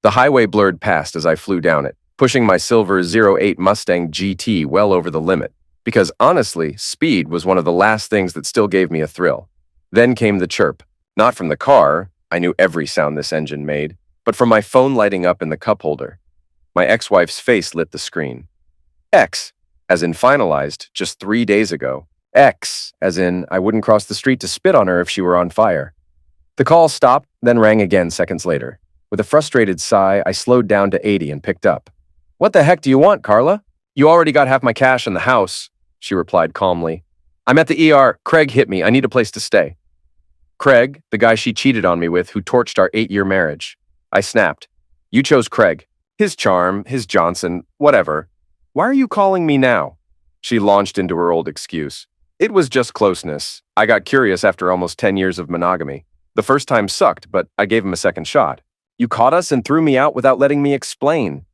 The highway blurred past as I flew down it, pushing my silver '08 Mustang GT well over the limit, because honestly, speed was one of the last things that still gave me a thrill. Then came the chirp, not from the car, I knew every sound this engine made, but from my phone lighting up in the cup holder. My ex-wife's face lit the screen. X, as in finalized, just 3 days ago. X, as in I wouldn't cross the street to spit on her if she were on fire. The call stopped, then rang again seconds later. With a frustrated sigh, I slowed down to 80 and picked up. "What the heck do you want, Carla?" "You already got half my cash in the house," she replied calmly. "I'm at the ER. Craig hit me. I need a place to stay." Craig, the guy she cheated on me with who torched our 8-year marriage. I snapped. "You chose Craig. His charm, his Johnson, whatever. Why are you calling me now?" She launched into her old excuse. "It was just closeness. I got curious after almost 10 years of monogamy. The first time sucked, but I gave him a second shot. You caught us and threw me out without letting me explain."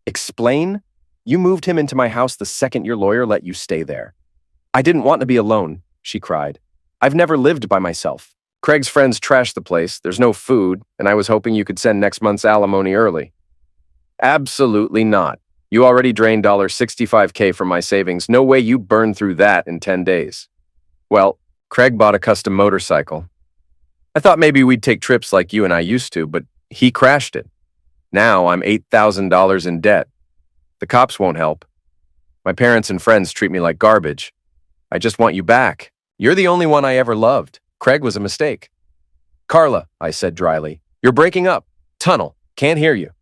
"Explain? You moved him into my house the second your lawyer let you stay there." "I didn't want to be alone," she cried. "I've never lived by myself. Craig's friends trashed the place, there's no food, and I was hoping you could send next month's alimony early." "Absolutely not. You already drained $65K from my savings. No way you burned through that in 10 days. Well, Craig bought a custom motorcycle. I thought maybe we'd take trips like you and I used to, but he crashed it. Now I'm $8,000 in debt. The cops won't help. My parents and friends treat me like garbage. I just want you back. You're the only one I ever loved. Craig was a mistake." "Carla," I said dryly, "you're breaking up. Tunnel. Can't hear you."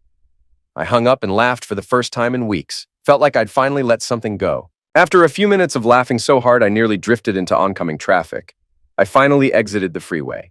I hung up and laughed for the first time in weeks. Felt like I'd finally let something go. After a few minutes of laughing so hard I nearly drifted into oncoming traffic, I finally exited the freeway.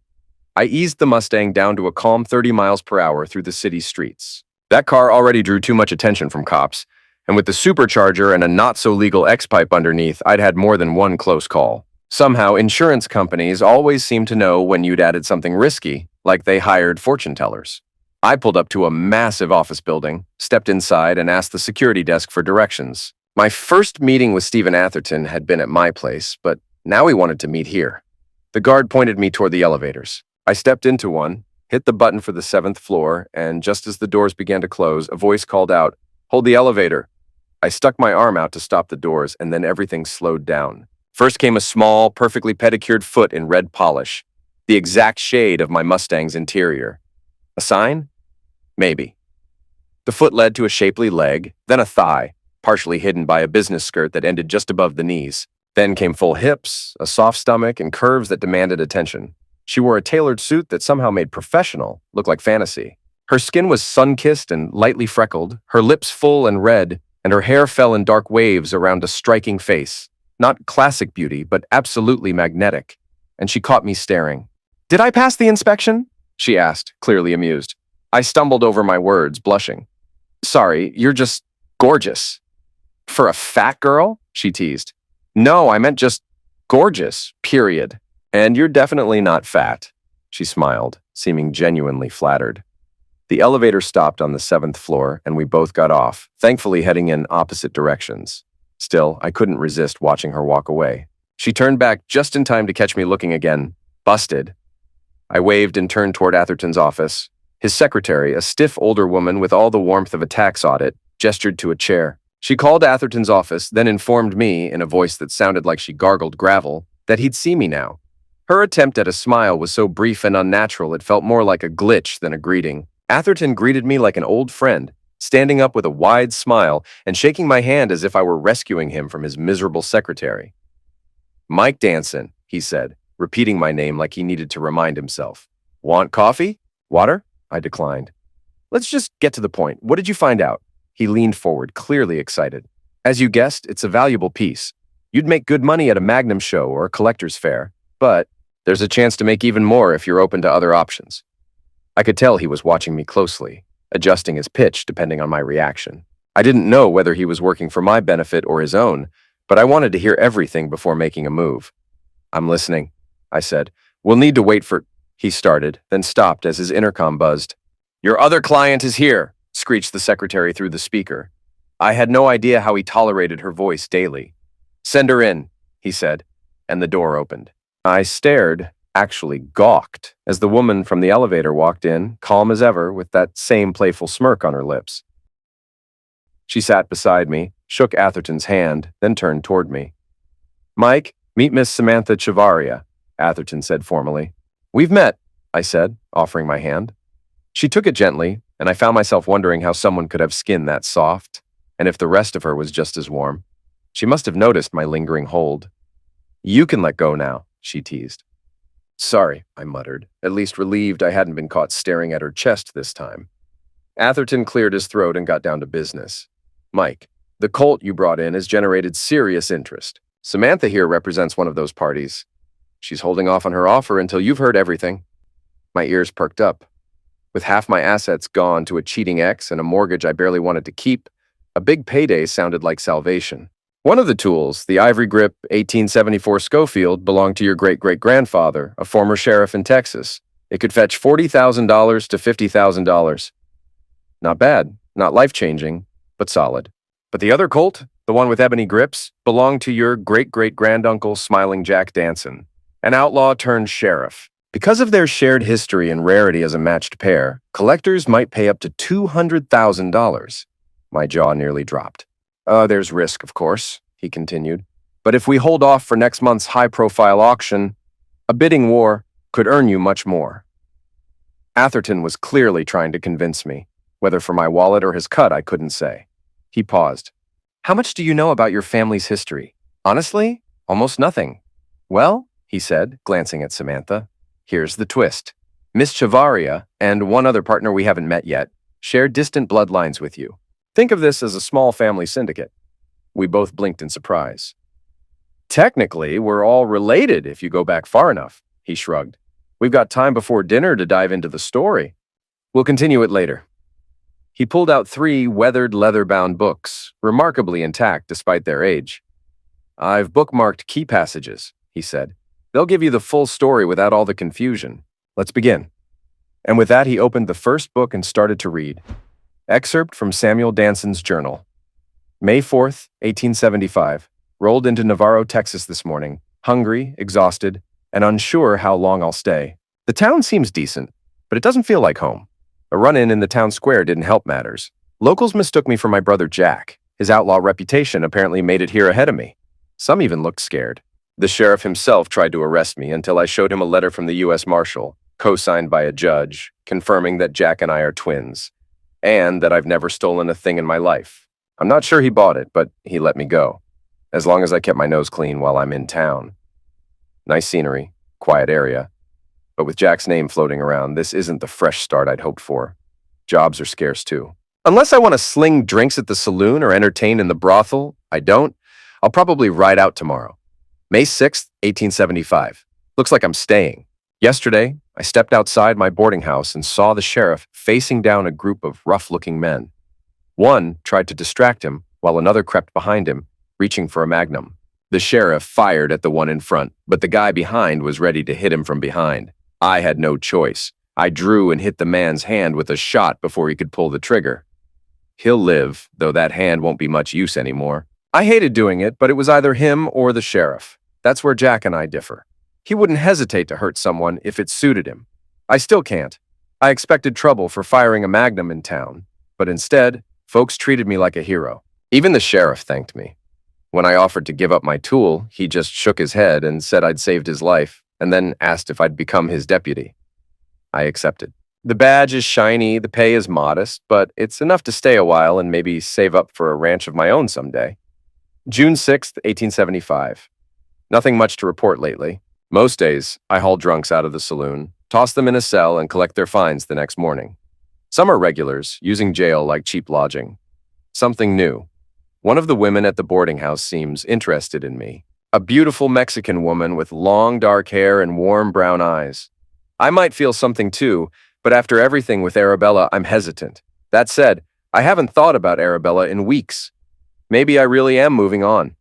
I eased the Mustang down to a calm 30 miles per hour through the city's streets. That car already drew too much attention from cops, and with the supercharger and a not-so-legal X-pipe underneath, I'd had more than one close call. Somehow, insurance companies always seem to know when you'd added something risky, like they hired fortune tellers. I pulled up to a massive office building, stepped inside, and asked the security desk for directions. My first meeting with Stephen Atherton had been at my place, but now he wanted to meet here. The guard pointed me toward the elevators. I stepped into one, hit the button for the 7th floor, and just as the doors began to close, a voice called out, "Hold the elevator." I stuck my arm out to stop the doors, and then everything slowed down. First came a small, perfectly pedicured foot in red polish, the exact shade of my Mustang's interior. A sign? Maybe. The foot led to a shapely leg, then a thigh, partially hidden by a business skirt that ended just above the knees. Then came full hips, a soft stomach, and curves that demanded attention. She wore a tailored suit that somehow made professional look like fantasy. Her skin was sun-kissed and lightly freckled, her lips full and red, and her hair fell in dark waves around a striking face. Not classic beauty, but absolutely magnetic. And she caught me staring. "Did I pass the inspection?" she asked, clearly amused. I stumbled over my words, blushing. "Sorry, you're just gorgeous." "For a fat girl?" she teased. "No, I meant just gorgeous, period. And you're definitely not fat." She smiled, seeming genuinely flattered. The elevator stopped on the 7th floor, and we both got off, thankfully heading in opposite directions. Still, I couldn't resist watching her walk away. She turned back just in time to catch me looking again. Busted. I waved and turned toward Atherton's office. His secretary, a stiff older woman with all the warmth of a tax audit, gestured to a chair. She called Atherton's office, then informed me, in a voice that sounded like she gargled gravel, that he'd see me now. Her attempt at a smile was so brief and unnatural it felt more like a glitch than a greeting. Atherton greeted me like an old friend, standing up with a wide smile and shaking my hand as if I were rescuing him from his miserable secretary. "Mike Danson," he said, repeating my name like he needed to remind himself. "Want coffee? Water?" I declined. "Let's just get to the point. What did you find out?" He leaned forward, clearly excited. "As you guessed, it's a valuable piece. You'd make good money at a Magnum show or a collector's fair, but there's a chance to make even more if you're open to other options." I could tell he was watching me closely, adjusting his pitch depending on my reaction. I didn't know whether he was working for my benefit or his own, but I wanted to hear everything before making a move. "I'm listening," I said. "We'll need to wait for—" he started, then stopped as his intercom buzzed. "Your other client is here," screeched the secretary through the speaker. I had no idea how he tolerated her voice daily. "Send her in," he said, and the door opened. I stared, actually gawked as the woman from the elevator walked in, calm as ever, with that same playful smirk on her lips. She sat beside me, shook Atherton's hand, then turned toward me. "Mike, meet Miss Samantha Chavaria," Atherton said formally. "We've met," I said, offering my hand. She took it gently, and I found myself wondering how someone could have skin that soft, and if the rest of her was just as warm. She must have noticed my lingering hold. "You can let go now," she teased. "Sorry," I muttered, at least relieved I hadn't been caught staring at her chest this time. Atherton cleared his throat and got down to business. "Mike, the colt you brought in has generated serious interest. Samantha here represents one of those parties. She's holding off on her offer until you've heard everything." My ears perked up. With half my assets gone to a cheating ex and a mortgage I barely wanted to keep, a big payday sounded like salvation. One of the tools, the ivory grip 1874 Schofield, belonged to your great-great-grandfather, a former sheriff in Texas. It could fetch $40,000 to $50,000. Not bad, not life-changing, but solid. But the other colt, the one with ebony grips, belonged to your great-great-granduncle Smiling Jack Danson, an outlaw turned sheriff. Because of their shared history and rarity as a matched pair, collectors might pay up to $200,000. My jaw nearly dropped. There's risk, of course," he continued. "But if we hold off for next month's high-profile auction, a bidding war could earn you much more." Atherton was clearly trying to convince me. Whether for my wallet or his cut, I couldn't say. He paused. "How much do you know about your family's history?" "Honestly, almost nothing." "Well," he said, glancing at Samantha, "here's the twist. Miss Chavaria and one other partner we haven't met yet share distant bloodlines with you. Think of this as a small family syndicate." We both blinked in surprise. "Technically, we're all related if you go back far enough," he shrugged. "We've got time before dinner to dive into the story. We'll continue it later." He pulled out 3 weathered leather-bound books, remarkably intact despite their age. "I've bookmarked key passages," he said. "They'll give you the full story without all the confusion. Let's begin." And with that, he opened the first book and started to read. Excerpt from Samuel Danson's journal. May 4th, 1875. Rolled into Navarro, Texas this morning, hungry, exhausted, and unsure how long I'll stay. The town seems decent, but it doesn't feel like home. A run-in in the town square didn't help matters. Locals mistook me for my brother Jack. His outlaw reputation apparently made it here ahead of me. Some even looked scared. The sheriff himself tried to arrest me until I showed him a letter from the U.S. Marshal, co-signed by a judge, confirming that Jack and I are twins, and that I've never stolen a thing in my life. I'm not sure he bought it, but he let me go, as long as I kept my nose clean while I'm in town. Nice scenery, quiet area. But with Jack's name floating around, this isn't the fresh start I'd hoped for. Jobs are scarce too. Unless I want to sling drinks at the saloon or entertain in the brothel, I don't. I'll probably ride out tomorrow. May 6th, 1875. Looks like I'm staying. Yesterday, I stepped outside my boarding house and saw the sheriff facing down a group of rough-looking men. One tried to distract him, while another crept behind him, reaching for a magnum. The sheriff fired at the one in front, but the guy behind was ready to hit him from behind. I had no choice. I drew and hit the man's hand with a shot before he could pull the trigger. He'll live, though that hand won't be much use anymore. I hated doing it, but it was either him or the sheriff. That's where Jack and I differ. He wouldn't hesitate to hurt someone if it suited him. I still can't. I expected trouble for firing a magnum in town, but instead, folks treated me like a hero. Even the sheriff thanked me. When I offered to give up my tool, he just shook his head and said I'd saved his life, and then asked if I'd become his deputy. I accepted. The badge is shiny, the pay is modest, but it's enough to stay a while and maybe save up for a ranch of my own someday. June 6th, 1875. Nothing much to report lately. Most days, I haul drunks out of the saloon, toss them in a cell, and collect their fines the next morning. Some are regulars, using jail like cheap lodging. Something new. One of the women at the boarding house seems interested in me. A beautiful Mexican woman with long dark hair and warm brown eyes. I might feel something too, but after everything with Arabella, I'm hesitant. That said, I haven't thought about Arabella in weeks. Maybe I really am moving on.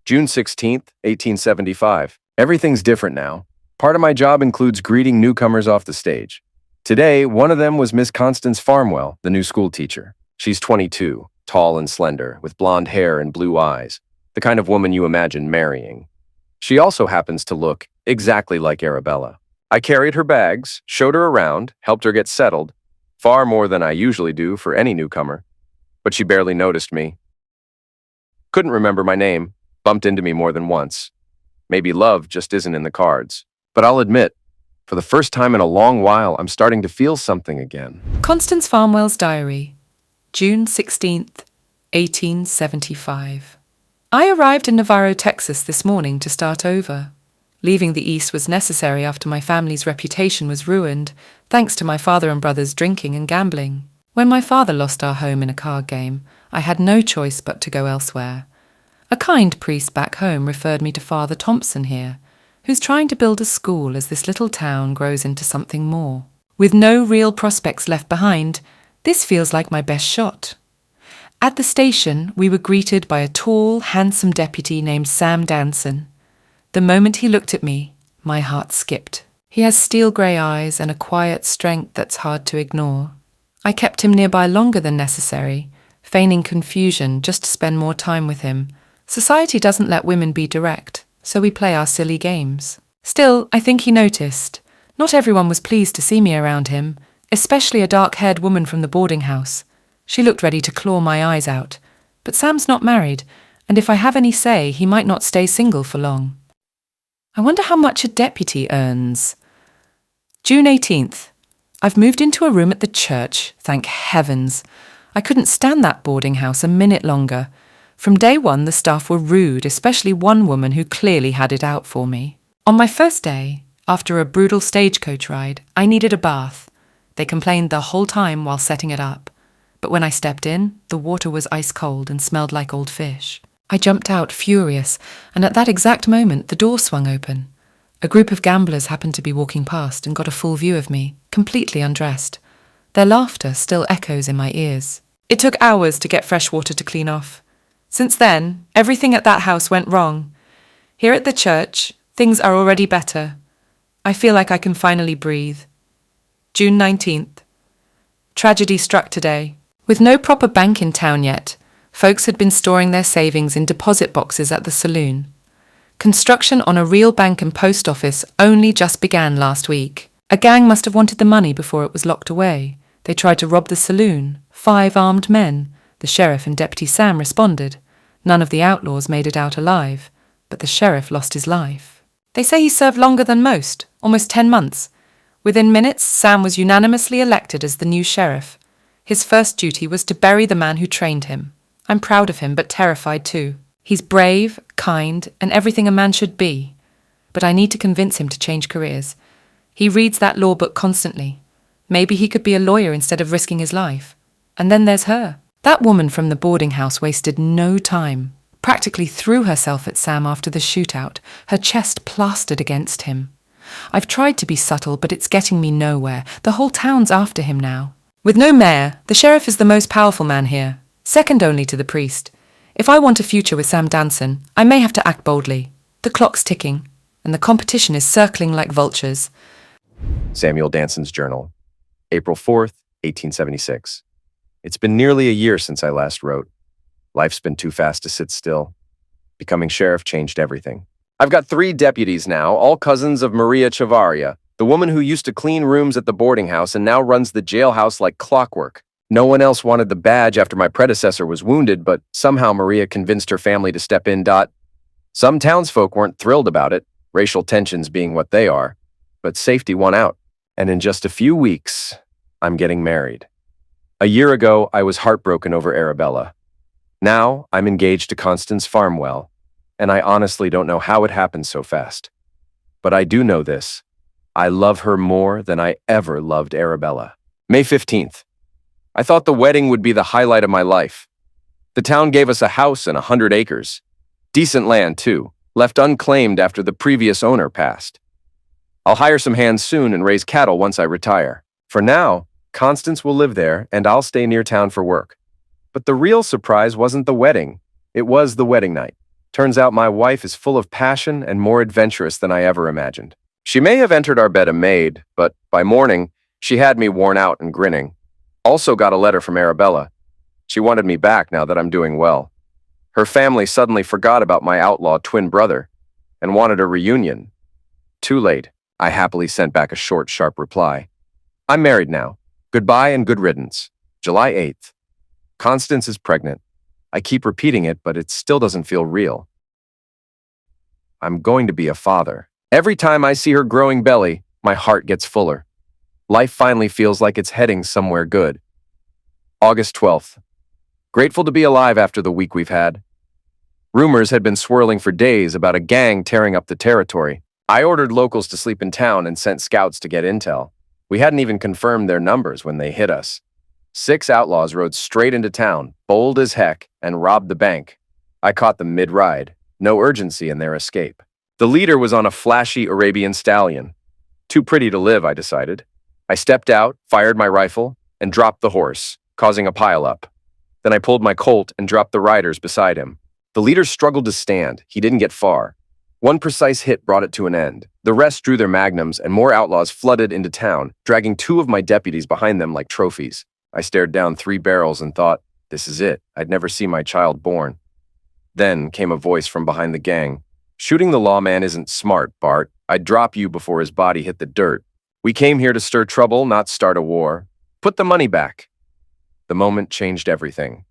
June 16th, 1875. Everything's different now. Part of my job includes greeting newcomers off the stage. Today, one of them was Miss Constance Farmwell, the new school teacher. She's 22, tall and slender, with blonde hair and blue eyes, the kind of woman you imagine marrying. She also happens to look exactly like Arabella. I carried her bags, showed her around, helped her get settled, far more than I usually do for any newcomer. But she barely noticed me. Couldn't remember my name, bumped into me more than once. Maybe love just isn't in the cards. But I'll admit, for the first time in a long while, I'm starting to feel something again. Constance Farmwell's diary, June 16th, 1875. I arrived in Navarro, Texas this morning to start over. Leaving the East was necessary after my family's reputation was ruined, thanks to my father and brother's drinking and gambling. When my father lost our home in a card game, I had no choice but to go elsewhere. A kind priest back home referred me to Father Thompson here, who's trying to build a school as this little town grows into something more. With no real prospects left behind, this feels like my best shot. At the station, we were greeted by a tall, handsome deputy named Sam Danson. The moment he looked at me, my heart skipped. He has steel grey eyes and a quiet strength that's hard to ignore. I kept him nearby longer than necessary, feigning confusion just to spend more time with him. Society doesn't let women be direct, so we play our silly games. Still, I think he noticed. Not everyone was pleased to see me around him, especially a dark-haired woman from the boarding house. She looked ready to claw my eyes out. But Sam's not married, and if I have any say, he might not stay single for long. I wonder how much a deputy earns. June 18th. I've moved into a room at the church, thank heavens. I couldn't stand that boarding house a minute longer. From day one, the staff were rude, especially one woman who clearly had it out for me. On my first day, after a brutal stagecoach ride, I needed a bath. They complained the whole time while setting it up. But when I stepped in, the water was ice cold and smelled like old fish. I jumped out furious, and at that exact moment, the door swung open. A group of gamblers happened to be walking past and got a full view of me, completely undressed. Their laughter still echoes in my ears. It took hours to get fresh water to clean off. Since then, everything at that house went wrong. Here at the church, things are already better. I feel like I can finally breathe. June 19th. Tragedy struck today. With no proper bank in town yet, folks had been storing their savings in deposit boxes at the saloon. Construction on a real bank and post office only just began last week. A gang must have wanted the money before it was locked away. They tried to rob the saloon. 5 armed men. The sheriff and Deputy Sam responded. None of the outlaws made it out alive, but the sheriff lost his life. They say he served longer than most, almost 10 months. Within minutes, Sam was unanimously elected as the new sheriff. His first duty was to bury the man who trained him. I'm proud of him, but terrified too. He's brave, kind, and everything a man should be. But I need to convince him to change careers. He reads that law book constantly. Maybe he could be a lawyer instead of risking his life. And then there's her. That woman from the boarding house wasted no time. Practically threw herself at Sam after the shootout, her chest plastered against him. I've tried to be subtle, but it's getting me nowhere. The whole town's after him now. With no mayor, the sheriff is the most powerful man here, second only to the priest. If I want a future with Sam Danson, I may have to act boldly. The clock's ticking, and the competition is circling like vultures. Samuel Danson's journal, April 4th, 1876. It's been nearly a year since I last wrote. Life's been too fast to sit still. Becoming sheriff changed everything. I've got 3 deputies now, all cousins of Maria Chavarria, the woman who used to clean rooms at the boarding house and now runs the jailhouse like clockwork. No one else wanted the badge after my predecessor was wounded, but somehow Maria convinced her family to step in. Some townsfolk weren't thrilled about it, racial tensions being what they are, but safety won out. And in just a few weeks, I'm getting married. A year ago, I was heartbroken over Arabella. Now, I'm engaged to Constance Farmwell, and I honestly don't know how it happened so fast. But I do know this. I love her more than I ever loved Arabella. May 15th. I thought the wedding would be the highlight of my life. The town gave us a house and 100 acres. Decent land, too, left unclaimed after the previous owner passed. I'll hire some hands soon and raise cattle once I retire. For now, Constance will live there, and I'll stay near town for work. But the real surprise wasn't the wedding. It was the wedding night. Turns out my wife is full of passion and more adventurous than I ever imagined. She may have entered our bed a maid, but by morning, she had me worn out and grinning. Also got a letter from Arabella. She wanted me back now that I'm doing well. Her family suddenly forgot about my outlaw twin brother and wanted a reunion. Too late. I happily sent back a short, sharp reply. I'm married now. Goodbye and good riddance. July 8th. Constance is pregnant. I keep repeating it, but it still doesn't feel real. I'm going to be a father. Every time I see her growing belly, my heart gets fuller. Life finally feels like it's heading somewhere good. August 12th. Grateful to be alive after the week we've had. Rumors had been swirling for days about a gang tearing up the territory. I ordered locals to sleep in town and sent scouts to get intel. We hadn't even confirmed their numbers when they hit us. 6 outlaws rode straight into town, bold as heck, and robbed the bank. I caught them mid-ride. No urgency in their escape. The leader was on a flashy Arabian stallion. Too pretty to live, I decided. I stepped out, fired my rifle, and dropped the horse, causing a pileup. Then I pulled my Colt and dropped the riders beside him. The leader struggled to stand. He didn't get far. One precise hit brought it to an end. The rest drew their magnums, and more outlaws flooded into town, dragging 2 of my deputies behind them like trophies. I stared down 3 barrels and thought, this is it. I'd never see my child born. Then came a voice from behind the gang. Shooting the lawman isn't smart, Bart. I'd drop you before his body hit the dirt. We came here to stir trouble, not start a war. Put the money back. The moment changed everything.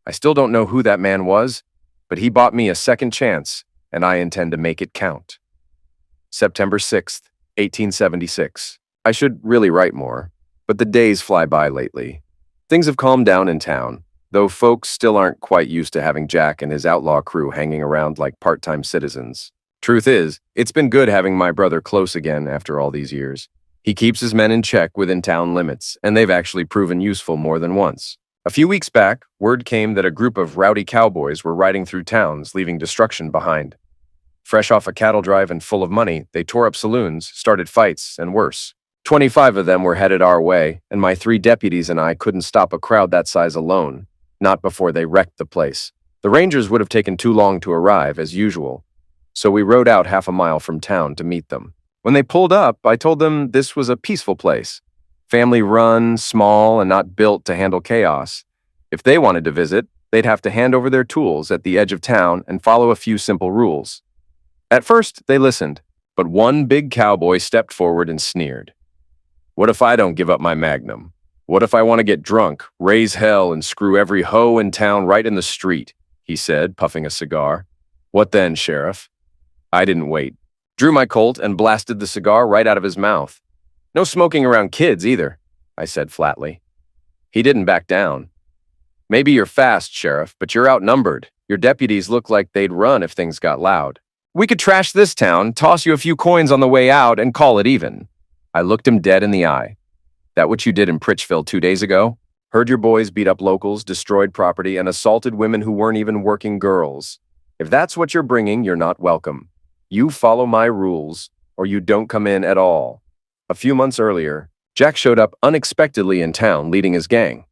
I still don't know who that man was, but he bought me a second chance, and I intend to make it count. September 6th, 1876. I should really write more, but the days fly by lately. Things have calmed down in town, though folks still aren't quite used to having Jack and his outlaw crew hanging around like part-time citizens. Truth is, it's been good having my brother close again after all these years. He keeps his men in check within town limits, and they've actually proven useful more than once. A few weeks back, word came that a group of rowdy cowboys were riding through towns, leaving destruction behind. Fresh off a cattle drive and full of money, they tore up saloons, started fights, and worse. 25 of them were headed our way, and my 3 deputies and I couldn't stop a crowd that size alone. Not before they wrecked the place. The Rangers would have taken too long to arrive, as usual, so we rode out half a mile from town to meet them. When they pulled up, I told them this was a peaceful place. Family-run, small, and not built to handle chaos. If they wanted to visit, they'd have to hand over their tools at the edge of town and follow a few simple rules. At first, they listened, but one big cowboy stepped forward and sneered. What if I don't give up my magnum? What if I want to get drunk, raise hell, and screw every hoe in town right in the street? He said, puffing a cigar. What then, Sheriff? I didn't wait. Drew my Colt and blasted the cigar right out of his mouth. No smoking around kids either, I said flatly. He didn't back down. Maybe you're fast, Sheriff, but you're outnumbered. Your deputies look like they'd run if things got loud. We could trash this town, toss you a few coins on the way out, and call it even. I looked him dead in the eye. That what you did in Pritchville 2 days ago? Heard your boys beat up locals, destroyed property, and assaulted women who weren't even working girls. If that's what you're bringing, you're not welcome. You follow my rules, or you don't come in at all. A few months earlier, Jack showed up unexpectedly in town leading his gang.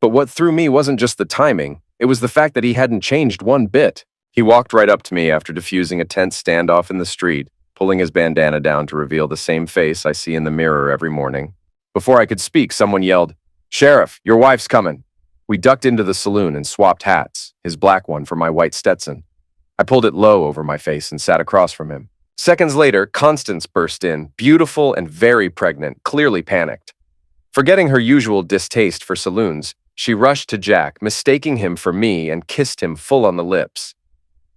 But what threw me wasn't just the timing, it was the fact that he hadn't changed one bit. He walked right up to me after diffusing a tense standoff in the street, pulling his bandana down to reveal the same face I see in the mirror every morning. Before I could speak, someone yelled, "Sheriff, your wife's coming." We ducked into the saloon and swapped hats, his black one for my white Stetson. I pulled it low over my face and sat across from him. Seconds later, Constance burst in, beautiful and very pregnant, clearly panicked. Forgetting her usual distaste for saloons, she rushed to Jack, mistaking him for me, and kissed him full on the lips.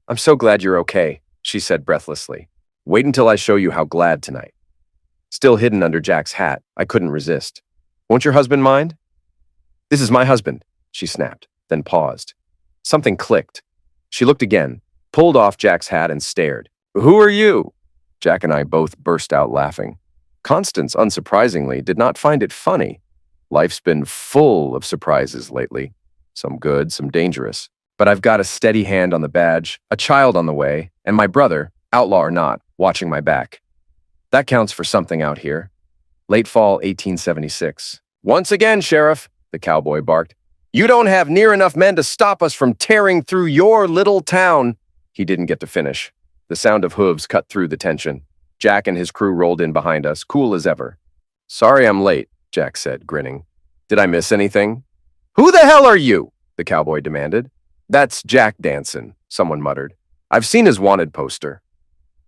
"I'm so glad you're okay," she said breathlessly. "Wait until I show you how glad tonight." Still hidden under Jack's hat, I couldn't resist. "Won't your husband mind?" "This is my husband," she snapped, then paused. Something clicked. She looked again, pulled off Jack's hat, and stared. "Who are you?" Jack and I both burst out laughing. Constance, unsurprisingly, did not find it funny. Life's been full of surprises lately. Some good, some dangerous. But I've got a steady hand on the badge, a child on the way, and my brother, outlaw or not, watching my back. That counts for something out here. Late fall 1876. "Once again, Sheriff," the cowboy barked. "You don't have near enough men to stop us from tearing through your little town." He didn't get to finish. The sound of hooves cut through the tension. Jack and his crew rolled in behind us, cool as ever. "Sorry I'm late," Jack said, grinning. "Did I miss anything?" "Who the hell are you?" the cowboy demanded. "That's Jack Danson," someone muttered. "I've seen his wanted poster."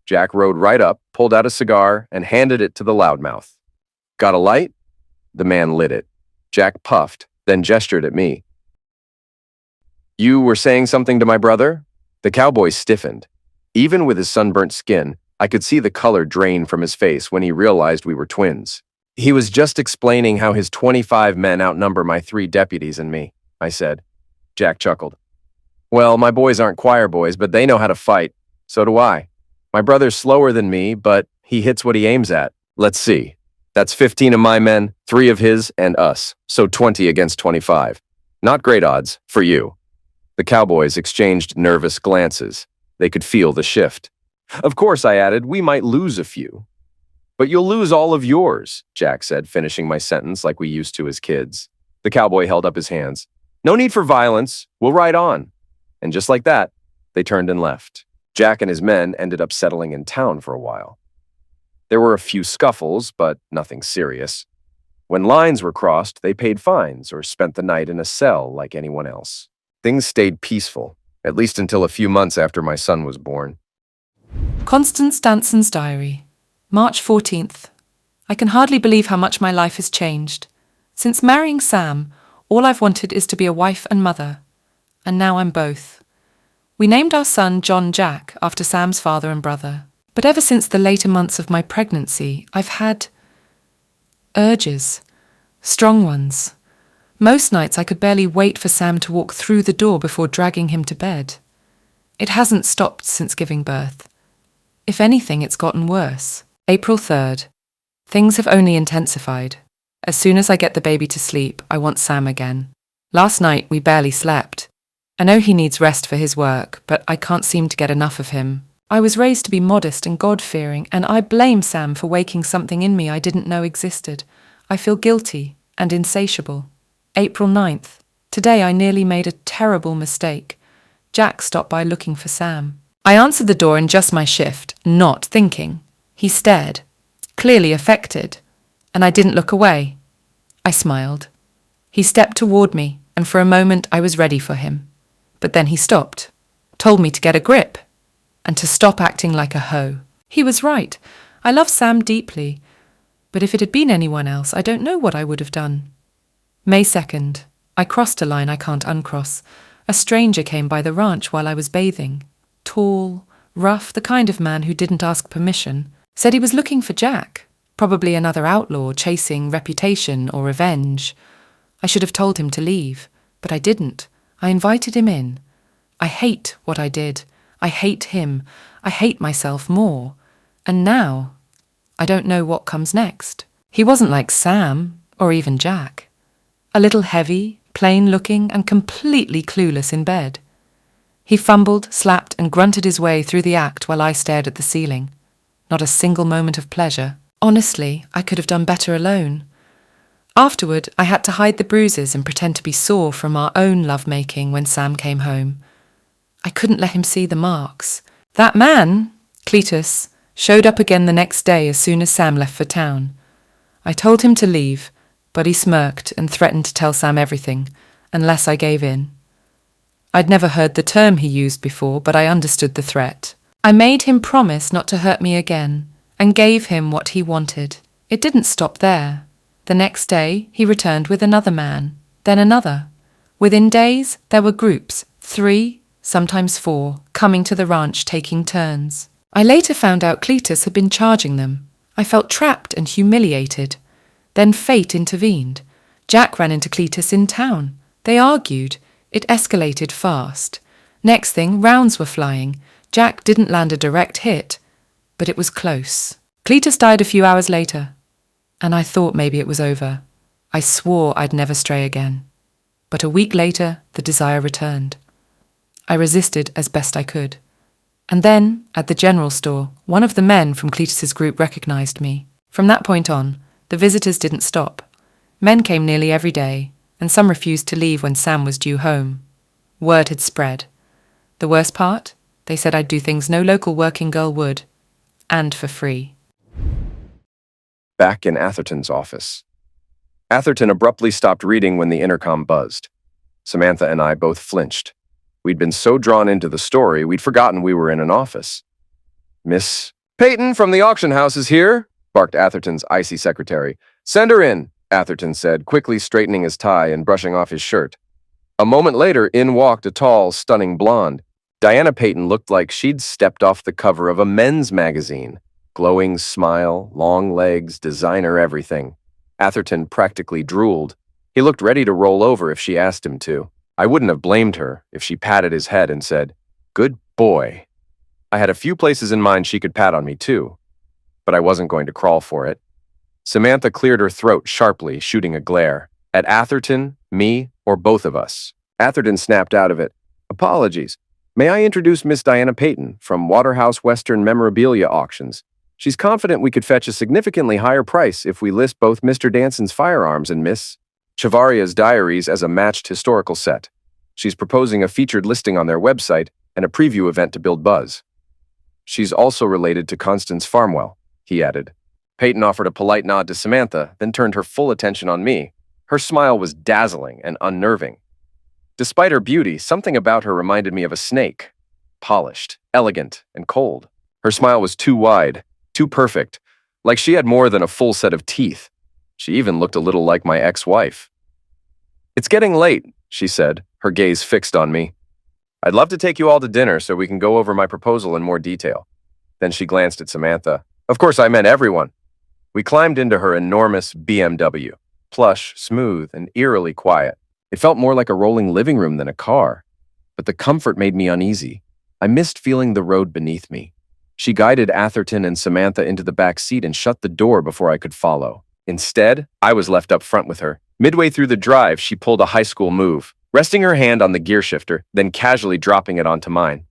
Jack rode right up, pulled out a cigar, and handed it to the loudmouth. Got a light? The man lit it. Jack puffed, then gestured at me. You were saying something to my brother? The cowboy stiffened. Even with his sunburnt skin, I could see the color drain from his face when he realized we were twins. He was just explaining how his 25 men outnumber my 3 deputies and me, I said. Jack chuckled. Well, my boys aren't choir boys, but they know how to fight. So do I. My brother's slower than me, but he hits what he aims at. Let's see. That's 15 of my men, 3 of his, and us. So 20 against 25. Not great odds, for you. The cowboys exchanged nervous glances. They could feel the shift. Of course, I added, we might lose a few. But you'll lose all of yours, Jack said, finishing my sentence like we used to as kids. The cowboy held up his hands. No need for violence. We'll ride on. And just like that, they turned and left. Jack and his men ended up settling in town for a while. There were a few scuffles, but nothing serious. When lines were crossed, they paid fines or spent the night in a cell like anyone else. Things stayed peaceful, at least until a few months after my son was born. Constance Danson's diary. March 14th. I can hardly believe how much my life has changed. Since marrying Sam, all I've wanted is to be a wife and mother. And now I'm both. We named our son John Jack after Sam's father and brother. But ever since the later months of my pregnancy, I've had urges. Strong ones. Most nights I could barely wait for Sam to walk through the door before dragging him to bed. It hasn't stopped since giving birth. If anything, it's gotten worse. April 3rd. Things have only intensified. As soon as I get the baby to sleep, I want Sam again. Last night, we barely slept. I know he needs rest for his work, but I can't seem to get enough of him. I was raised to be modest and God-fearing, and I blame Sam for waking something in me I didn't know existed. I feel guilty and insatiable. April 9th. Today I nearly made a terrible mistake. Jack stopped by looking for Sam. I answered the door in just my shift, not thinking. He stared, clearly affected, and I didn't look away. I smiled. He stepped toward me, and for a moment I was ready for him. But then he stopped, told me to get a grip, and to stop acting like a hoe. He was right. I love Sam deeply, but if it had been anyone else, I don't know what I would have done. May 2nd. I crossed a line I can't uncross. A stranger came by the ranch while I was bathing. Tall, rough, the kind of man who didn't ask permission. Said he was looking for Jack, probably another outlaw chasing reputation or revenge. I should have told him to leave, but I didn't. I invited him in. I hate what I did. I hate him. I hate myself more. And now, I don't know what comes next. He wasn't like Sam, or even Jack. A little heavy, plain-looking, and completely clueless in bed. He fumbled, slapped, and grunted his way through the act while I stared at the ceiling. Not a single moment of pleasure. Honestly, I could have done better alone. Afterward, I had to hide the bruises and pretend to be sore from our own lovemaking when Sam came home. I couldn't let him see the marks. That man, Cletus, showed up again the next day as soon as Sam left for town. I told him to leave, but he smirked and threatened to tell Sam everything, unless I gave in. I'd never heard the term he used before, but I understood the threat. I made him promise not to hurt me again, and gave him what he wanted. It didn't stop there. The next day, he returned with another man, then another. Within days, there were groups, 3, sometimes 4, coming to the ranch taking turns. I later found out Cletus had been charging them. I felt trapped and humiliated. Then fate intervened. Jack ran into Cletus in town. They argued. It escalated fast. Next thing, rounds were flying. Jack didn't land a direct hit, but it was close. Cletus died a few hours later, and I thought maybe it was over. I swore I'd never stray again. But a week later, the desire returned. I resisted as best I could. And then, at the general store, one of the men from Cletus's group recognized me. From that point on, the visitors didn't stop. Men came nearly every day, and some refused to leave when Sam was due home. Word had spread. The worst part? They said I'd do things no local working girl would, and for free. Back in Atherton's office. Atherton abruptly stopped reading when the intercom buzzed. Samantha and I both flinched. We'd been so drawn into the story, we'd forgotten we were in an office. Miss Peyton from the auction house is here, barked Atherton's icy secretary. Send her in, Atherton said, quickly straightening his tie and brushing off his shirt. A moment later, in walked a tall, stunning blonde. Diana Peyton looked like she'd stepped off the cover of a men's magazine. Glowing smile, long legs, designer everything. Atherton practically drooled. He looked ready to roll over if she asked him to. I wouldn't have blamed her if she patted his head and said, "Good boy." I had a few places in mind she could pat on me too, but I wasn't going to crawl for it. Samantha cleared her throat sharply, shooting a glare. At Atherton, me, or both of us. Atherton snapped out of it. Apologies. May I introduce Miss Diana Peyton from Waterhouse Western Memorabilia Auctions? She's confident we could fetch a significantly higher price if we list both Mr. Danson's firearms and Miss Chavaria's diaries as a matched historical set. She's proposing a featured listing on their website and a preview event to build buzz. She's also related to Constance Farmwell, he added. Peyton offered a polite nod to Samantha, then turned her full attention on me. Her smile was dazzling and unnerving. Despite her beauty, something about her reminded me of a snake. Polished, elegant, and cold. Her smile was too wide, too perfect, like she had more than a full set of teeth. She even looked a little like my ex-wife. It's getting late, she said, her gaze fixed on me. I'd love to take you all to dinner so we can go over my proposal in more detail. Then she glanced at Samantha. Of course, I meant everyone. We climbed into her enormous BMW. Plush, smooth, and eerily quiet. It felt more like a rolling living room than a car. But the comfort made me uneasy. I missed feeling the road beneath me. She guided Atherton and Samantha into the back seat and shut the door before I could follow. Instead, I was left up front with her. Midway through the drive, she pulled a high school move, resting her hand on the gear shifter, then casually dropping it onto mine.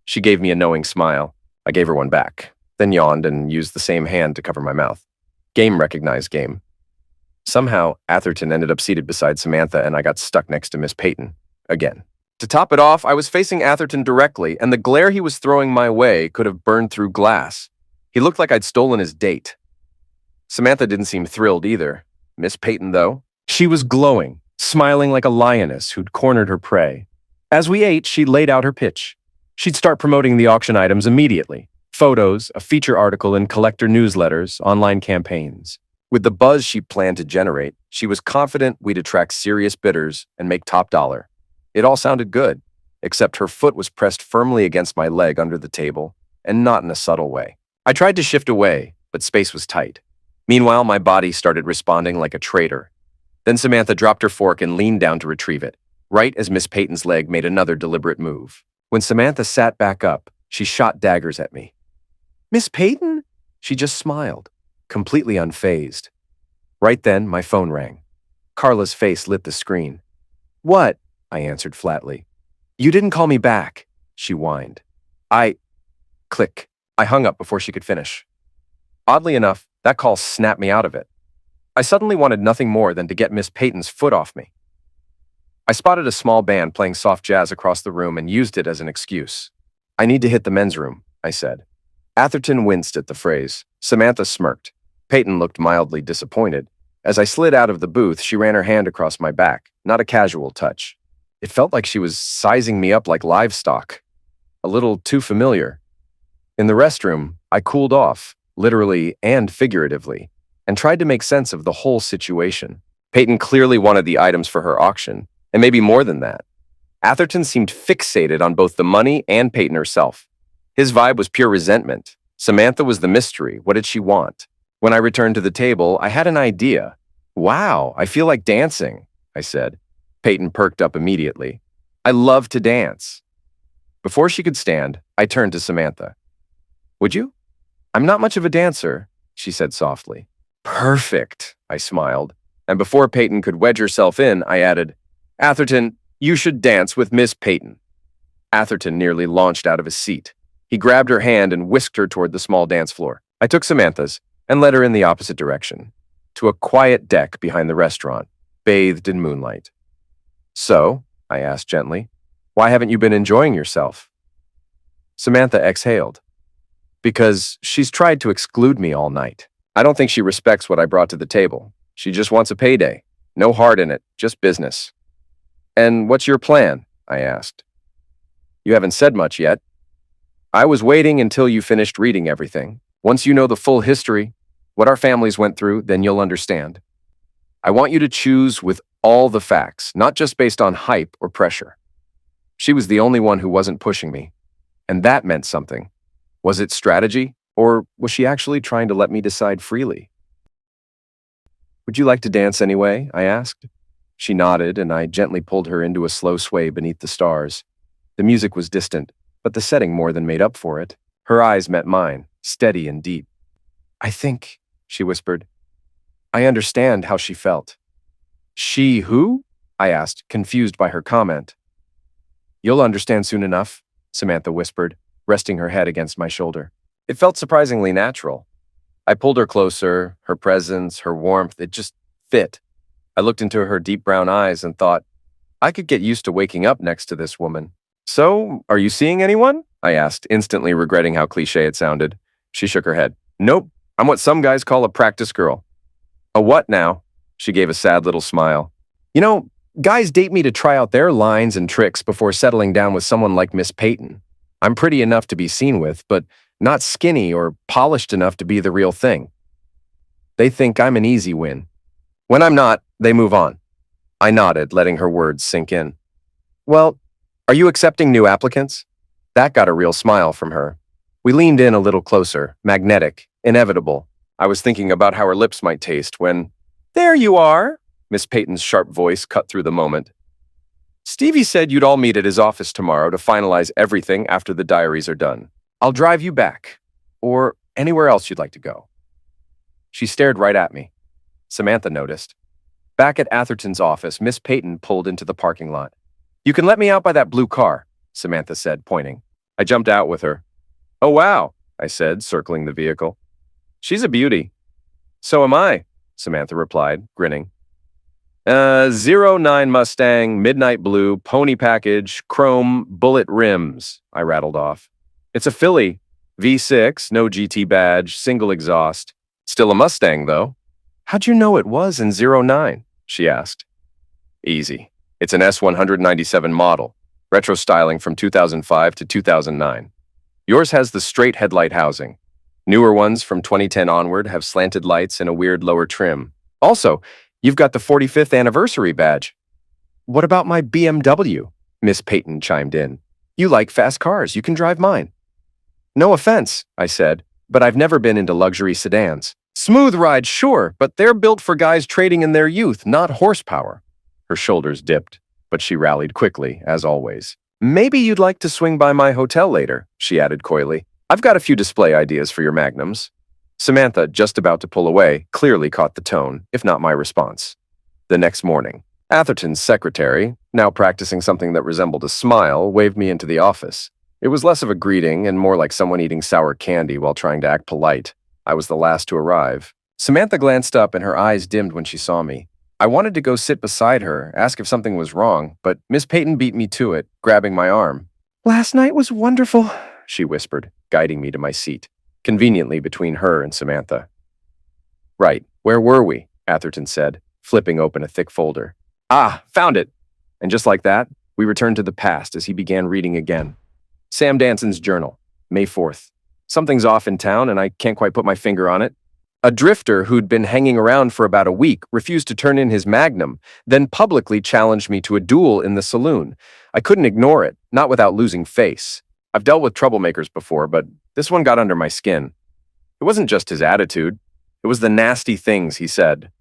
She gave me a knowing smile. I gave her one back, then yawned and used the same hand to cover my mouth. Game recognized game. Somehow, Atherton ended up seated beside Samantha and I got stuck next to Miss Peyton. Again. To top it off, I was facing Atherton directly, and the glare he was throwing my way could have burned through glass. He looked like I'd stolen his date. Samantha didn't seem thrilled either. Miss Peyton, though, she was glowing, smiling like a lioness who'd cornered her prey. As we ate, she laid out her pitch. She'd start promoting the auction items immediately. Photos, a feature article in collector newsletters, online campaigns. With the buzz she planned to generate, she was confident we'd attract serious bidders and make top dollar. It all sounded good, except her foot was pressed firmly against my leg under the table, and not in a subtle way. I tried to shift away, but space was tight. Meanwhile, my body started responding like a traitor. Then Samantha dropped her fork and leaned down to retrieve it, right as Miss Peyton's leg made another deliberate move. When Samantha sat back up, she shot daggers at me. "Miss Peyton?" She just smiled, completely unfazed. Right then, my phone rang. Carla's face lit the screen. "What?" I answered flatly. "You didn't call me back," she whined. Click. I hung up before she could finish. Oddly enough, that call snapped me out of it. I suddenly wanted nothing more than to get Miss Peyton's foot off me. I spotted a small band playing soft jazz across the room and used it as an excuse. "I need to hit the men's room," I said. Atherton winced at the phrase. Samantha smirked. Peyton looked mildly disappointed. As I slid out of the booth, she ran her hand across my back, not a casual touch. It felt like she was sizing me up like livestock. A little too familiar. In the restroom, I cooled off, literally and figuratively, and tried to make sense of the whole situation. Peyton clearly wanted the items for her auction, and maybe more than that. Atherton seemed fixated on both the money and Peyton herself. His vibe was pure resentment. Samantha was the mystery. What did she want? When I returned to the table, I had an idea. "Wow, I feel like dancing," I said. Peyton perked up immediately. "I love to dance." Before she could stand, I turned to Samantha. "Would you?" "I'm not much of a dancer," she said softly. "Perfect," I smiled. And before Peyton could wedge herself in, I added, "Atherton, you should dance with Miss Peyton." Atherton nearly launched out of his seat. He grabbed her hand and whisked her toward the small dance floor. I took Samantha's and led her in the opposite direction, to a quiet deck behind the restaurant, bathed in moonlight. "So," I asked gently, "why haven't you been enjoying yourself?" Samantha exhaled. "Because she's tried to exclude me all night. I don't think she respects what I brought to the table. She just wants a payday. No heart in it, just business." "And what's your plan?" I asked. "You haven't said much yet." "I was waiting until you finished reading everything. Once you know the full history, what our families went through, then you'll understand. I want you to choose with all the facts, not just based on hype or pressure. She was the only one who wasn't pushing me, and that meant something. Was it strategy, or was she actually trying to let me decide freely? Would you like to dance anyway? I asked. She nodded, and I gently pulled her into a slow sway beneath the stars. The music was distant, but the setting more than made up for it. Her eyes met mine, steady and deep. I think, she whispered. I understand how she felt. She who? I asked, confused by her comment. You'll understand soon enough, Samantha whispered, resting her head against my shoulder. It felt surprisingly natural. I pulled her closer, her presence, her warmth, it just fit. I looked into her deep brown eyes and thought, I could get used to waking up next to this woman. So, are you seeing anyone? I asked, instantly regretting how cliché it sounded. She shook her head. Nope, I'm what some guys call a practice girl. A what now? She gave a sad little smile. You know, guys date me to try out their lines and tricks before settling down with someone like Miss Peyton. I'm pretty enough to be seen with, but not skinny or polished enough to be the real thing. They think I'm an easy win. When I'm not, they move on. I nodded, letting her words sink in. Well, are you accepting new applicants? That got a real smile from her. We leaned in a little closer, magnetic, inevitable. I was thinking about how her lips might taste when, There you are! Miss Peyton's sharp voice cut through the moment. Stevie said you'd all meet at his office tomorrow to finalize everything after the diaries are done. I'll drive you back, or anywhere else you'd like to go. She stared right at me. Samantha noticed. Back at Atherton's office, Miss Peyton pulled into the parking lot. You can let me out by that blue car, Samantha said, pointing. I jumped out with her. Oh, wow, I said, circling the vehicle. She's a beauty. So am I, Samantha replied, grinning. 09 Mustang, midnight blue, pony package, chrome, bullet rims, I rattled off. It's a filly, V6, no GT badge, single exhaust. Still a Mustang, though. How'd you know it was in 09? She asked. Easy. It's an S197 model, retro styling from 2005 to 2009. Yours has the straight headlight housing. Newer ones from 2010 onward have slanted lights and a weird lower trim. Also, you've got the 45th anniversary badge. What about my BMW? Miss Peyton chimed in. You like fast cars, you can drive mine. No offense, I said, but I've never been into luxury sedans. Smooth ride, sure, but they're built for guys trading in their youth, not horsepower. Her shoulders dipped, but she rallied quickly, as always. Maybe you'd like to swing by my hotel later, she added coyly. I've got a few display ideas for your magnums. Samantha, just about to pull away, clearly caught the tone, if not my response. The next morning, Atherton's secretary, now practicing something that resembled a smile, waved me into the office. It was less of a greeting and more like someone eating sour candy while trying to act polite. I was the last to arrive. Samantha glanced up and her eyes dimmed when she saw me. I wanted to go sit beside her, ask if something was wrong, but Miss Peyton beat me to it, grabbing my arm. Last night was wonderful, she whispered, guiding me to my seat, conveniently between her and Samantha. Right, where were we? Atherton said, flipping open a thick folder. Ah, found it! And just like that, we returned to the past as he began reading again. Sam Danson's journal, May 4th. Something's off in town and I can't quite put my finger on it. A drifter who'd been hanging around for about a week refused to turn in his magnum, then publicly challenged me to a duel in the saloon. I couldn't ignore it, not without losing face. I've dealt with troublemakers before, but this one got under my skin. It wasn't just his attitude. It was the nasty things he said.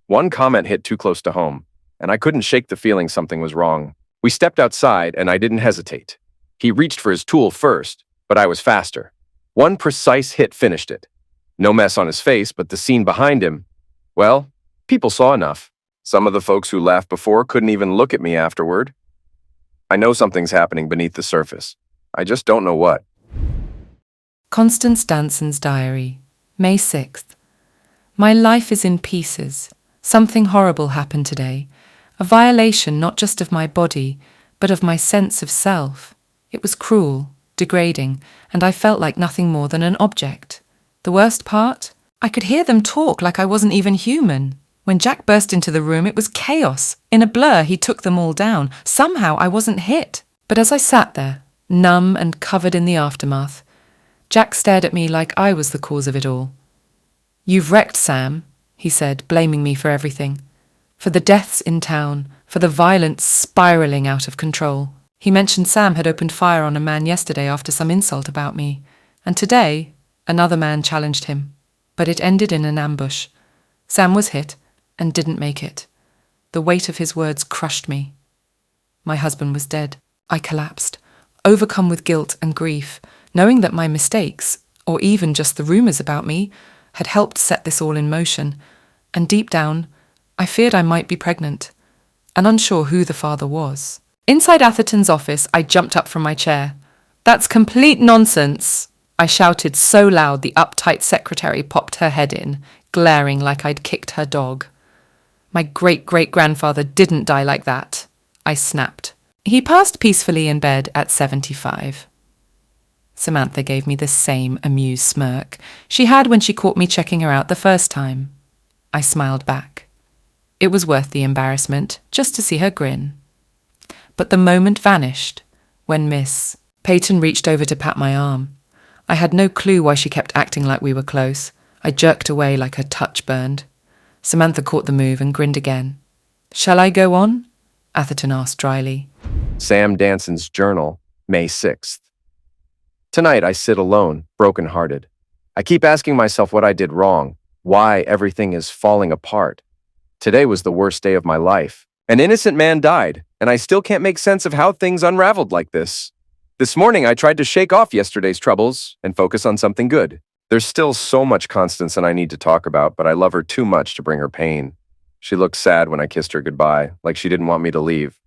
One comment hit too close to home, and I couldn't shake the feeling something was wrong. We stepped outside, and I didn't hesitate. He reached for his tool first, but I was faster. One precise hit finished it. No mess on his face, but the scene behind him. Well, people saw enough. Some of the folks who laughed before couldn't even look at me afterward. I know something's happening beneath the surface. I just don't know what. Constance Danson's diary, May 6th. My life is in pieces. Something horrible happened today. A violation not just of my body, but of my sense of self. It was cruel, degrading, and I felt like nothing more than an object. The worst part? I could hear them talk like I wasn't even human. When Jack burst into the room, it was chaos. In a blur, he took them all down. Somehow I wasn't hit. But as I sat there, numb and covered in the aftermath, Jack stared at me like I was the cause of it all. "You've wrecked Sam," he said, blaming me for everything. For the deaths in town, for the violence spiraling out of control. He mentioned Sam had opened fire on a man yesterday after some insult about me, and today, another man challenged him. But it ended in an ambush. Sam was hit and didn't make it. The weight of his words crushed me. My husband was dead. I collapsed, overcome with guilt and grief, knowing that my mistakes, or even just the rumours about me, had helped set this all in motion, and deep down, I feared I might be pregnant, and unsure who the father was. Inside Atherton's office, I jumped up from my chair. "That's complete nonsense!" I shouted so loud the uptight secretary popped her head in, glaring like I'd kicked her dog. "My great-great-grandfather didn't die like that," I snapped. "He passed peacefully in bed at 75. Samantha gave me the same amused smirk she had when she caught me checking her out the first time. I smiled back. It was worth the embarrassment, just to see her grin. But the moment vanished when Miss Peyton reached over to pat my arm. I had no clue why she kept acting like we were close. I jerked away like her touch burned. Samantha caught the move and grinned again. "Shall I go on?" Atherton asked dryly. Sam Danson's journal, May 6th. Tonight I sit alone, broken-hearted. I keep asking myself what I did wrong, why everything is falling apart. Today was the worst day of my life. An innocent man died, and I still can't make sense of how things unraveled like this. This morning I tried to shake off yesterday's troubles and focus on something good. There's still so much Constance and I need to talk about, but I love her too much to bring her pain. She looked sad when I kissed her goodbye, like she didn't want me to leave.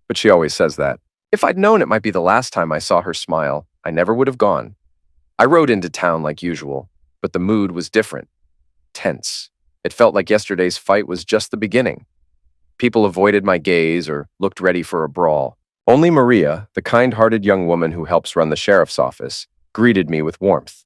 But she always says that. If I'd known it might be the last time I saw her smile, I never would have gone. I rode into town like usual, but the mood was different. Tense. It felt like yesterday's fight was just the beginning. People avoided my gaze or looked ready for a brawl. Only Maria, the kind-hearted young woman who helps run the sheriff's office, greeted me with warmth.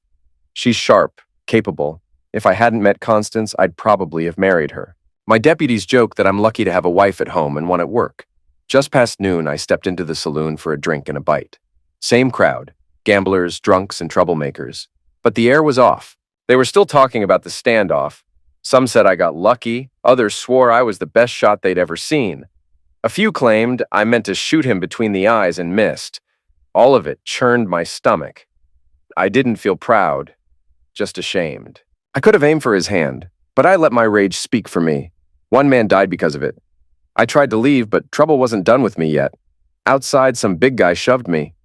She's sharp, capable. If I hadn't met Constance, I'd probably have married her. My deputies joke that I'm lucky to have a wife at home and one at work. Just past noon, I stepped into the saloon for a drink and a bite. Same crowd, gamblers, drunks, and troublemakers. But the air was off. They were still talking about the standoff. Some said I got lucky, others swore I was the best shot they'd ever seen. A few claimed I meant to shoot him between the eyes and missed. All of it churned my stomach. I didn't feel proud, just ashamed. I could have aimed for his hand, but I let my rage speak for me. One man died because of it. I tried to leave, but trouble wasn't done with me yet. Outside, some big guy shoved me.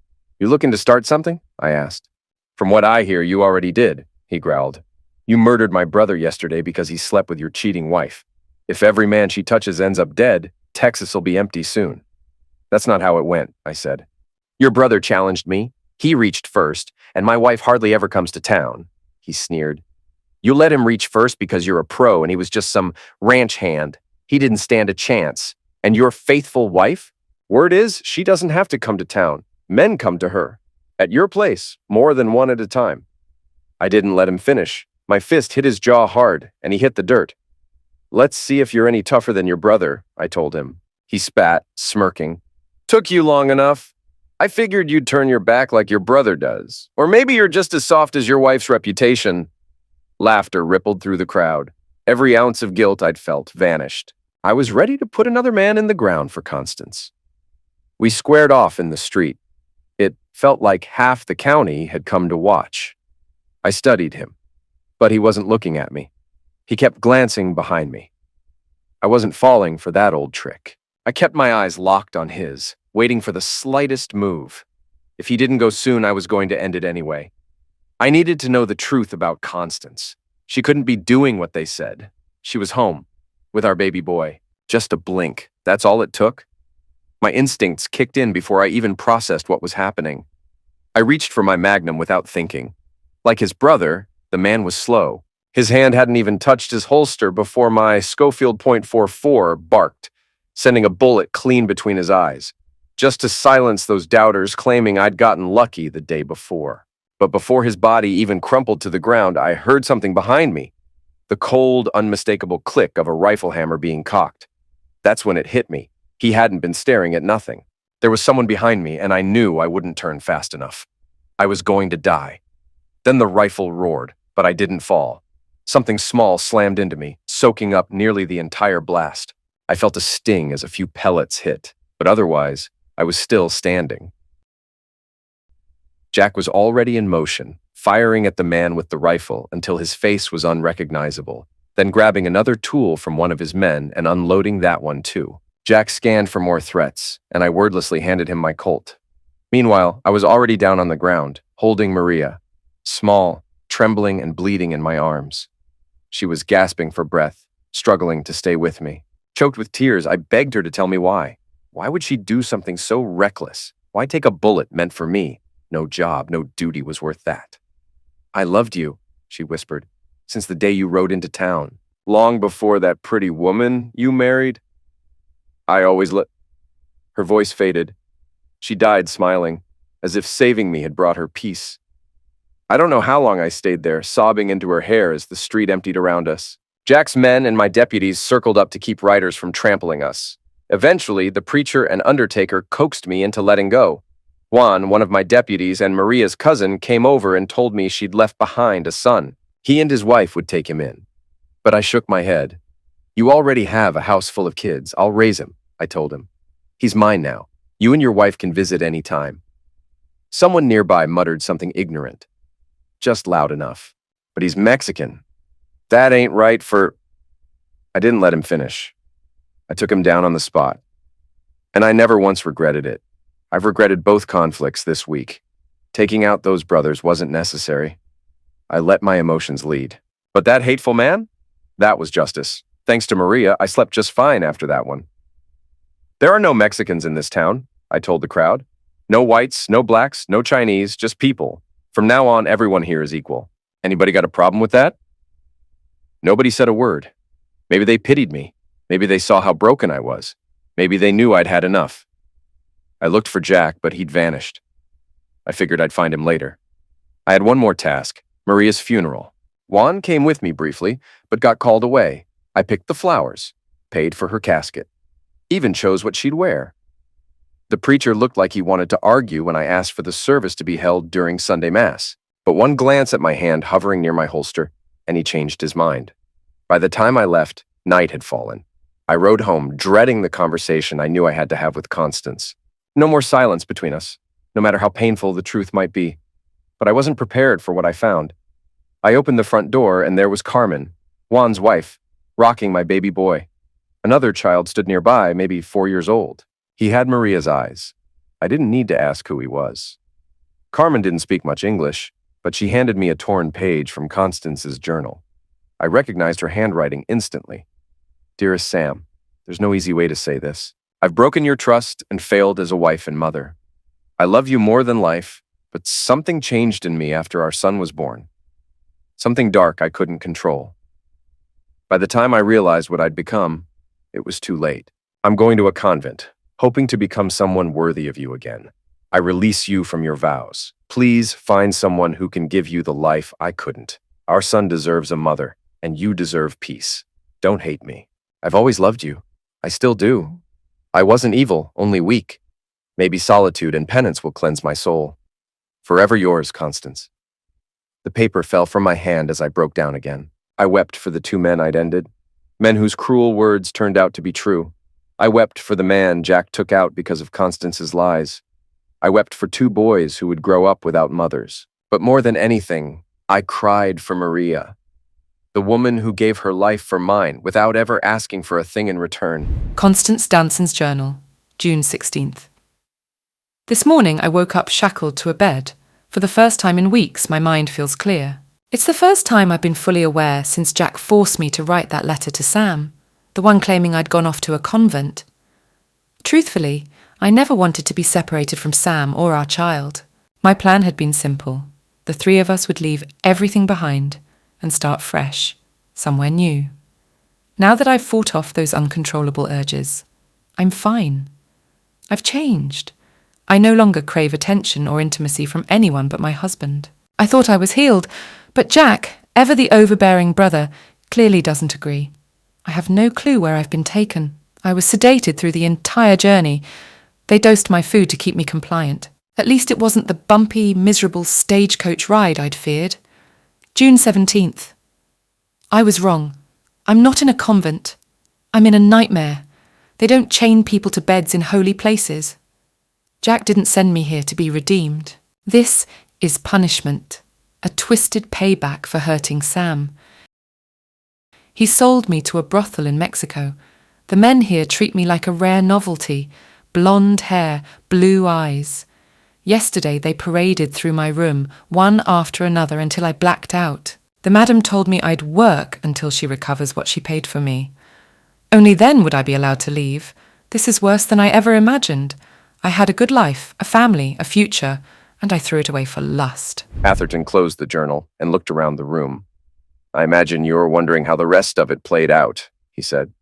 "You looking to start something?" I asked. "From what I hear, you already did," he growled. "You murdered my brother yesterday because he slept with your cheating wife. If every man she touches ends up dead, Texas will be empty soon." "That's not how it went," I said. "Your brother challenged me. He reached first, and my wife hardly ever comes to town," he sneered. "You let him reach first because you're a pro and he was just some ranch hand. He didn't stand a chance. And your faithful wife? Word is, she doesn't have to come to town. Men come to her. At your place, more than one at a time." I didn't let him finish. My fist hit his jaw hard, and he hit the dirt. "Let's see if you're any tougher than your brother," I told him. He spat, smirking. "Took you long enough. I figured you'd turn your back like your brother does. Or maybe you're just as soft as your wife's reputation." Laughter rippled through the crowd. Every ounce of guilt I'd felt vanished. I was ready to put another man in the ground for Constance. We squared off in the street. It felt like half the county had come to watch. I studied him, but he wasn't looking at me. He kept glancing behind me. I wasn't falling for that old trick. I kept my eyes locked on his, waiting for the slightest move. If he didn't go soon, I was going to end it anyway. I needed to know the truth about Constance. She couldn't be doing what they said. She was home, with our baby boy. Just a blink. That's all it took. My instincts kicked in before I even processed what was happening. I reached for my magnum without thinking. Like his brother, the man was slow. His hand hadn't even touched his holster before my Schofield .44 barked, sending a bullet clean between his eyes, just to silence those doubters claiming I'd gotten lucky the day before. But before his body even crumpled to the ground, I heard something behind me. The cold, unmistakable click of a rifle hammer being cocked. That's when it hit me. He hadn't been staring at nothing. There was someone behind me, and I knew I wouldn't turn fast enough. I was going to die. Then the rifle roared, but I didn't fall. Something small slammed into me, soaking up nearly the entire blast. I felt a sting as a few pellets hit, but otherwise, I was still standing. Jack was already in motion, firing at the man with the rifle until his face was unrecognizable, then grabbing another tool from one of his men and unloading that one too. Jack scanned for more threats, and I wordlessly handed him my Colt. Meanwhile, I was already down on the ground, holding Maria, small, trembling and bleeding in my arms. She was gasping for breath, struggling to stay with me. Choked with tears, I begged her to tell me why. Why would she do something so reckless? Why take a bullet meant for me? No job, no duty was worth that. "I loved you," she whispered, "since the day you rode into town. Long before that pretty woman you married. I always Her voice faded. She died smiling, as if saving me had brought her peace. I don't know how long I stayed there, sobbing into her hair as the street emptied around us. Jack's men and my deputies circled up to keep riders from trampling us. Eventually, the preacher and undertaker coaxed me into letting go. Juan, one of my deputies, and Maria's cousin came over and told me she'd left behind a son. He and his wife would take him in. But I shook my head. "You already have a house full of kids. I'll raise him," I told him. "He's mine now. You and your wife can visit any time." Someone nearby muttered something ignorant. Just loud enough. "But he's Mexican. That ain't right for—" I didn't let him finish. I took him down on the spot. And I never once regretted it. I've regretted both conflicts this week. Taking out those brothers wasn't necessary. I let my emotions lead. But that hateful man? That was justice. Thanks to Maria, I slept just fine after that one. "There are no Mexicans in this town," I told the crowd. "No whites, no blacks, no Chinese, just people. From now on, everyone here is equal. Anybody got a problem with that?" Nobody said a word. Maybe they pitied me. Maybe they saw how broken I was. Maybe they knew I'd had enough. I looked for Jack, but he'd vanished. I figured I'd find him later. I had one more task, Maria's funeral. Juan came with me briefly, but got called away. I picked the flowers, paid for her casket, even chose what she'd wear. The preacher looked like he wanted to argue when I asked for the service to be held during Sunday Mass, but one glance at my hand hovering near my holster, and he changed his mind. By the time I left, night had fallen. I rode home, dreading the conversation I knew I had to have with Constance. No more silence between us, no matter how painful the truth might be. But I wasn't prepared for what I found. I opened the front door, and there was Carmen, Juan's wife, rocking my baby boy. Another child stood nearby, maybe 4 years old. He had Maria's eyes. I didn't need to ask who he was. Carmen didn't speak much English, but she handed me a torn page from Constance's journal. I recognized her handwriting instantly. "Dearest Sam, there's no easy way to say this. I've broken your trust and failed as a wife and mother. I love you more than life, but something changed in me after our son was born. Something dark I couldn't control. By the time I realized what I'd become, it was too late. I'm going to a convent, hoping to become someone worthy of you again. I release you from your vows. Please find someone who can give you the life I couldn't. Our son deserves a mother, and you deserve peace. Don't hate me. I've always loved you. I still do. I wasn't evil, only weak. Maybe solitude and penance will cleanse my soul. Forever yours, Constance." The paper fell from my hand as I broke down again. I wept for the 2 men I'd ended, men whose cruel words turned out to be true. I wept for the man Jack took out because of Constance's lies. I wept for 2 boys who would grow up without mothers. But more than anything, I cried for Maria, the woman who gave her life for mine without ever asking for a thing in return. Constance Danson's journal, June 16th. This morning I woke up shackled to a bed. For the first time in weeks, my mind feels clear. It's the first time I've been fully aware since Jack forced me to write that letter to Sam, the one claiming I'd gone off to a convent. Truthfully, I never wanted to be separated from Sam or our child. My plan had been simple. The 3 of us would leave everything behind and start fresh, somewhere new. Now that I've fought off those uncontrollable urges, I'm fine. I've changed. I no longer crave attention or intimacy from anyone but my husband. I thought I was healed, but Jack, ever the overbearing brother, clearly doesn't agree. I have no clue where I've been taken. I was sedated through the entire journey. They dosed my food to keep me compliant. At least it wasn't the bumpy, miserable stagecoach ride I'd feared. June 17th. I was wrong. I'm not in a convent. I'm in a nightmare. They don't chain people to beds in holy places. Jack didn't send me here to be redeemed. This is punishment, a twisted payback for hurting Sam. He sold me to a brothel in Mexico. The men here treat me like a rare novelty. Blonde hair, blue eyes. Yesterday they paraded through my room, one after another, until I blacked out. The madam told me I'd work until she recovers what she paid for me. Only then would I be allowed to leave. This is worse than I ever imagined. I had a good life, a family, a future, and I threw it away for lust. Atherton closed the journal and looked around the room. I imagine you're wondering how the rest of it played out, he said.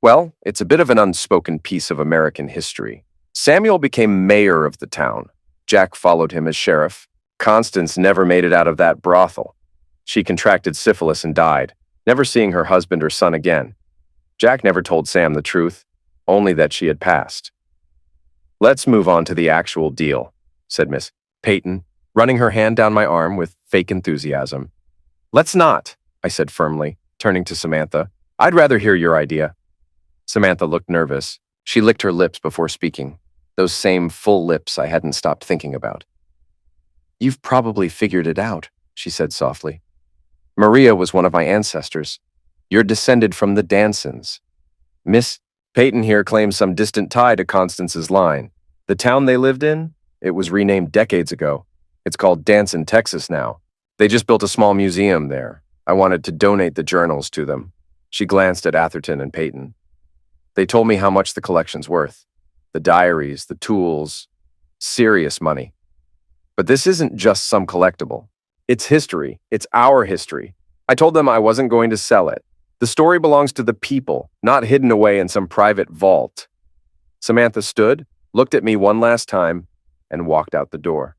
Well, it's a bit of an unspoken piece of American history. Samuel became mayor of the town. Jack followed him as sheriff. Constance never made it out of that brothel. She contracted syphilis and died, never seeing her husband or son again. Jack never told Sam the truth, only that she had passed. Let's move on to the actual deal, said Miss Peyton, running her hand down my arm with fake enthusiasm. Let's not, I said firmly, turning to Samantha. I'd rather hear your idea. Samantha looked nervous. She licked her lips before speaking, those same full lips I hadn't stopped thinking about. You've probably figured it out, she said softly. Maria was one of my ancestors. You're descended from the Dansons. Miss Peyton here claims some distant tie to Constance's line. The town they lived in, it was renamed decades ago. It's called Danson, Texas now. They just built a small museum there. I wanted to donate the journals to them. She glanced at Atherton and Peyton. They told me how much the collection's worth. The diaries, the tools, serious money. But this isn't just some collectible. It's history. It's our history. I told them I wasn't going to sell it. The story belongs to the people, not hidden away in some private vault. Samantha stood, looked at me one last time, and walked out the door.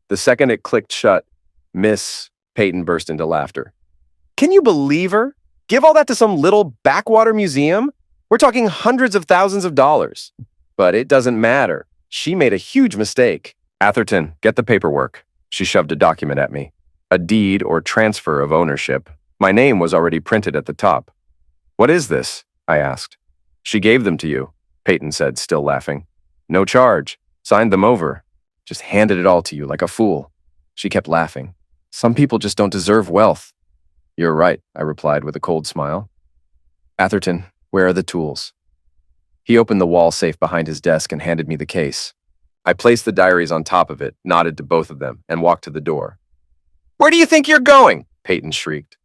The second it clicked shut, Miss Peyton burst into laughter. Can you believe her? Give all that to some little backwater museum? We're talking hundreds of thousands of dollars. But it doesn't matter. She made a huge mistake. Atherton, get the paperwork. She shoved a document at me. A deed or transfer of ownership. My name was already printed at the top. What is this? I asked. She gave them to you, Peyton said, still laughing. No charge. Signed them over. Just handed it all to you like a fool. She kept laughing. Some people just don't deserve wealth. You're right, I replied with a cold smile. Atherton, where are the tools? He opened the wall safe behind his desk and handed me the case. I placed the diaries on top of it, nodded to both of them, and walked to the door. Where do you think you're going? Peyton shrieked.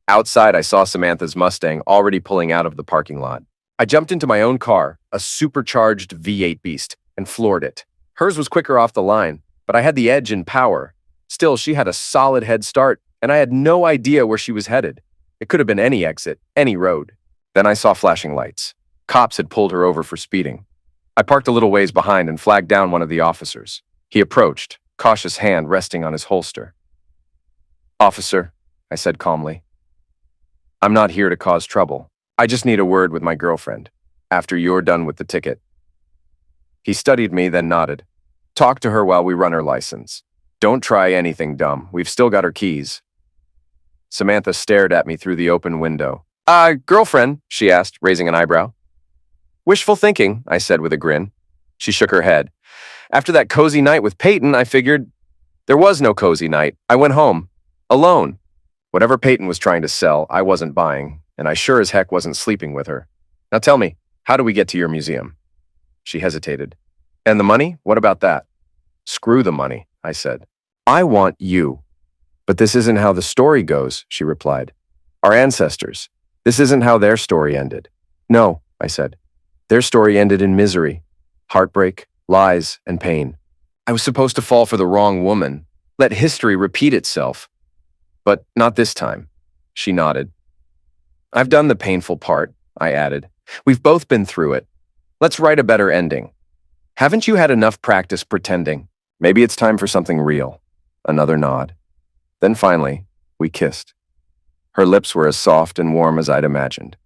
Outside, I saw Samantha's Mustang already pulling out of the parking lot. I jumped into my own car, a supercharged V8 beast, and floored it. Hers was quicker off the line, but I had the edge in power. Still, she had a solid head start, and I had no idea where she was headed. It could have been any exit, any road. Then I saw flashing lights. Cops had pulled her over for speeding. I parked a little ways behind and flagged down one of the officers. He approached, cautious hand resting on his holster. Officer, I said calmly. I'm not here to cause trouble. I just need a word with my girlfriend, after you're done with the ticket. He studied me, then nodded. Talk to her while we run her license. Don't try anything dumb. We've still got her keys. Samantha stared at me through the open window. Girlfriend, she asked, raising an eyebrow. Wishful thinking, I said with a grin. She shook her head. After that cozy night with Peyton, I figured there was no cozy night. I went home. Alone. Whatever Peyton was trying to sell, I wasn't buying, and I sure as heck wasn't sleeping with her. Now tell me, how do we get to your museum? She hesitated. And the money? What about that? Screw the money, I said. I want you. But this isn't how the story goes, she replied. Our ancestors. This isn't how their story ended. No, I said. Their story ended in misery, heartbreak, lies, and pain. I was supposed to fall for the wrong woman, let history repeat itself. But not this time. She nodded. I've done the painful part, I added. We've both been through it. Let's write a better ending. Haven't you had enough practice pretending? Maybe it's time for something real. Another nod. Then finally, we kissed. Her lips were as soft and warm as I'd imagined.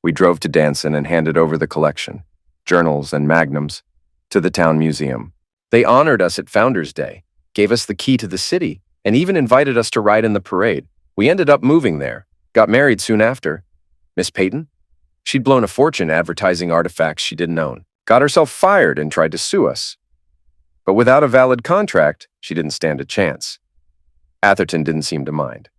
We drove to Danson and handed over the collection, journals and magnums, to the town museum. They honored us at Founders Day, gave us the key to the city, and even invited us to ride in the parade. We ended up moving there, got married soon after. Miss Peyton? She'd blown a fortune advertising artifacts she didn't own, got herself fired and tried to sue us. But without a valid contract, she didn't stand a chance. Atherton didn't seem to mind.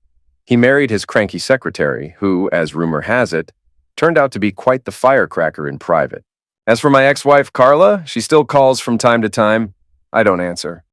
He married his cranky secretary, who, as rumor has it, turned out to be quite the firecracker in private. As for my ex-wife, Carla, she still calls from time to time. I don't answer.